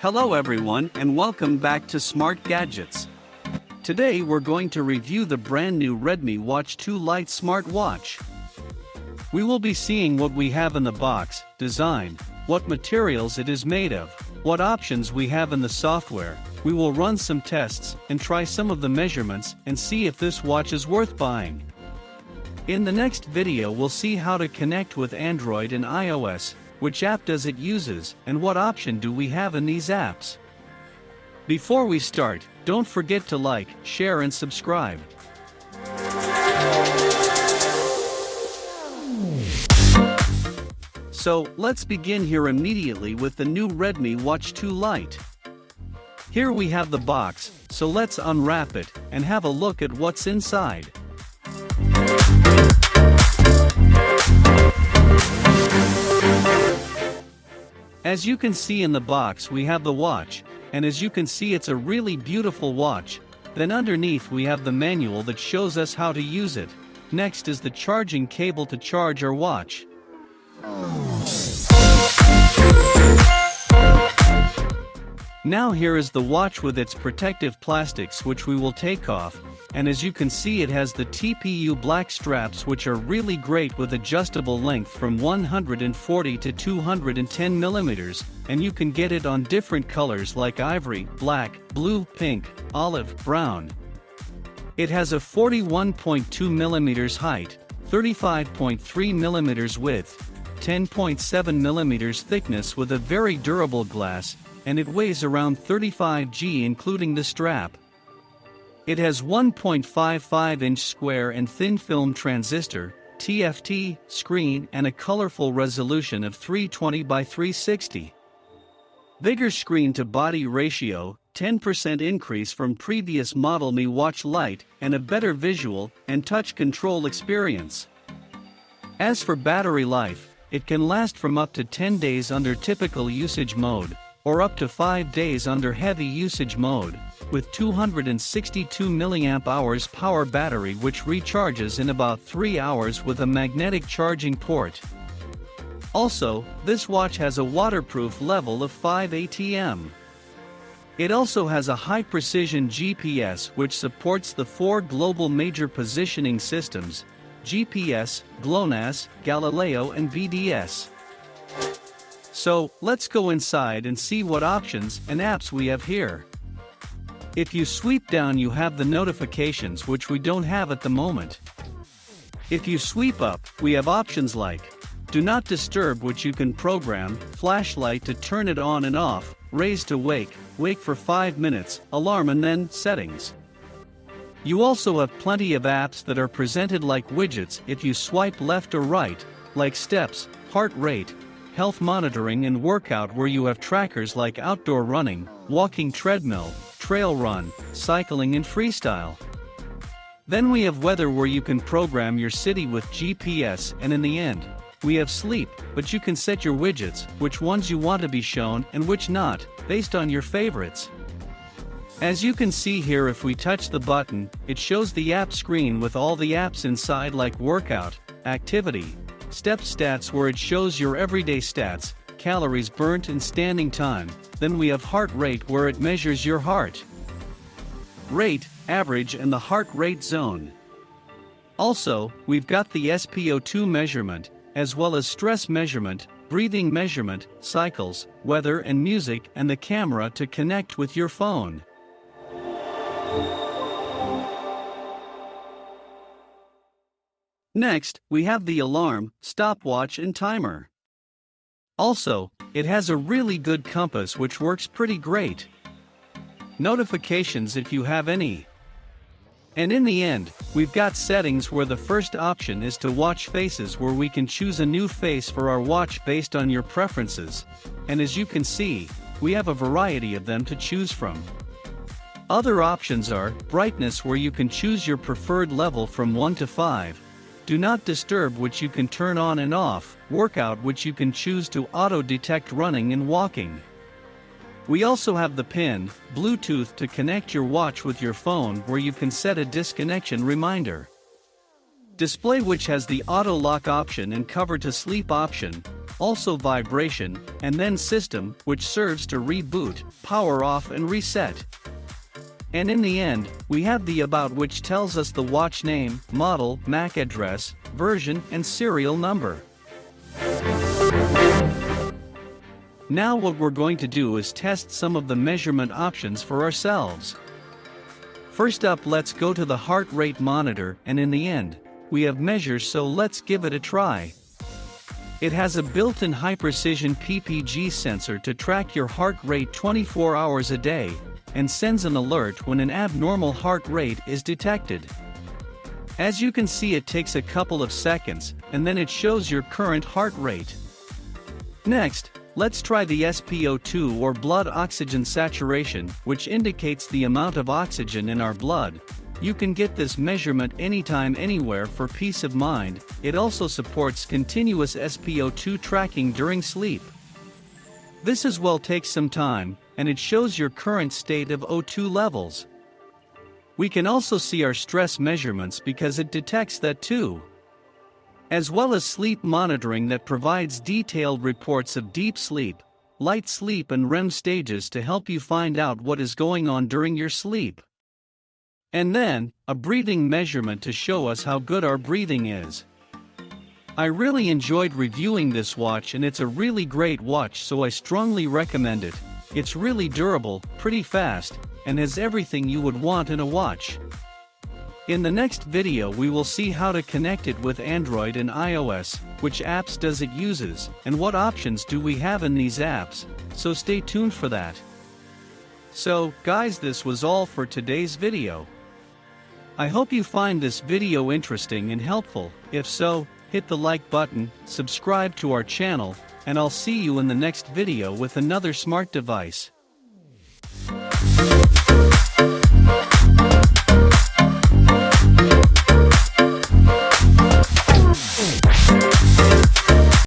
Hello everyone and welcome back to Smart Gadgets. Today we're going to review the brand new Redmi Watch 2 Lite smartwatch. We will be seeing what we have in the box, design, what materials it is made of, what options we have in the software. We will run some tests and try some of the measurements and see if this watch is worth buying. In the next video we'll see how to connect with Android and iOS, which app does it uses, and what option do we have in these apps. Before we start, don't forget to like, share and subscribe. So, let's begin here immediately with the new Redmi Watch 2 Lite. Here we have the box, so let's unwrap it and have a look at what's inside. As you can see in the box we have the watch, and as you can see it's a really beautiful watch. Then underneath we have the manual that shows us how to use it. Next is the charging cable to charge our watch. Now here is the watch with its protective plastics which we will take off, and as you can see it has the TPU black straps which are really great with adjustable length from 140 to 210 millimeters, and you can get it on different colors like ivory, black, blue, pink, olive, brown. It has a 41.2 millimeters height, 35.3 millimeters width, 10.7 millimeters thickness with a very durable glass, and it weighs around 35 g including the strap. It has 1.55-inch square and thin film transistor, TFT, screen and a colorful resolution of 320 by 360. Bigger screen to body ratio, 10% increase from previous model Mi Watch Lite, and a better visual and touch control experience. As for battery life, it can last from up to 10 days under typical usage mode, or up to 5 days under heavy usage mode, with 262 mAh power battery which recharges in about 3 hours with a magnetic charging port. Also, this watch has a waterproof level of 5 atm. It also has a high-precision GPS which supports the 4 global major positioning systems: GPS, GLONASS, Galileo and BDS. So, let's go inside and see what options and apps we have here. If you sweep down you have the notifications which we don't have at the moment. If you sweep up, we have options like Do Not Disturb which you can program, flashlight to turn it on and off, raise to wake, wake for 5 minutes, alarm and then settings. You also have plenty of apps that are presented like widgets if you swipe left or right, like steps, heart rate, health monitoring and workout where you have trackers like outdoor running, walking treadmill, trail run, cycling and freestyle. Then we have weather where you can program your city with GPS, and in the end, we have sleep, but you can set your widgets, which ones you want to be shown and which not, based on your favorites. As you can see here, if we touch the button, it shows the app screen with all the apps inside like workout, activity, step stats where it shows your everyday stats, calories burnt and standing time. Then we have heart rate where it measures your heart rate, average and the heart rate zone. Also, we've got the SpO2 measurement, as well as stress measurement, breathing measurement, cycles, weather and music, and the camera to connect with your phone. Next, we have the alarm, stopwatch and timer. Also, it has a really good compass which works pretty great. Notifications if you have any. And in the end, we've got settings where the first option is to watch faces where we can choose a new face for our watch based on your preferences. And as you can see, we have a variety of them to choose from. Other options are brightness where you can choose your preferred level from 1 to 5. Do Not Disturb which you can turn on and off, workout which you can choose to auto-detect running and walking. We also have the pin, Bluetooth to connect your watch with your phone where you can set a disconnection reminder. Display which has the auto lock option and cover to sleep option. also vibration, and then system, which serves to reboot, power off and reset. And in the end, we have the about, which tells us the watch name, model, MAC address, version, and serial number. Now what we're going to do is test some of the measurement options for ourselves. First up, let's go to the heart rate monitor, and in the end, we have measures, so let's give it a try. It has a built-in high-precision PPG sensor to track your heart rate 24 hours a day, and sends an alert when an abnormal heart rate is detected. As you can see, it takes a couple of seconds, and then it shows your current heart rate. Next, let's try the SpO2 or blood oxygen saturation, which indicates the amount of oxygen in our blood. You can get this measurement anytime, anywhere for peace of mind. It also supports continuous SpO2 tracking during sleep. This as well takes some time, and it shows your current state of O2 levels. We can also see our stress measurements because it detects that too. As well as sleep monitoring that provides detailed reports of deep sleep, light sleep and REM stages to help you find out what is going on during your sleep. And then, a breathing measurement to show us how good our breathing is. I really enjoyed reviewing this watch, and it's a really great watch, so I strongly recommend it. It's really durable, pretty fast, and has everything you would want in a watch. In the next video we will see how to connect it with Android and iOS, which apps does it uses, and what options do we have in these apps, so stay tuned for that. So, guys, this was all for today's video. I hope you find this video interesting and helpful. If so, hit the like button, subscribe to our channel, and I'll see you in the next video with another smart device.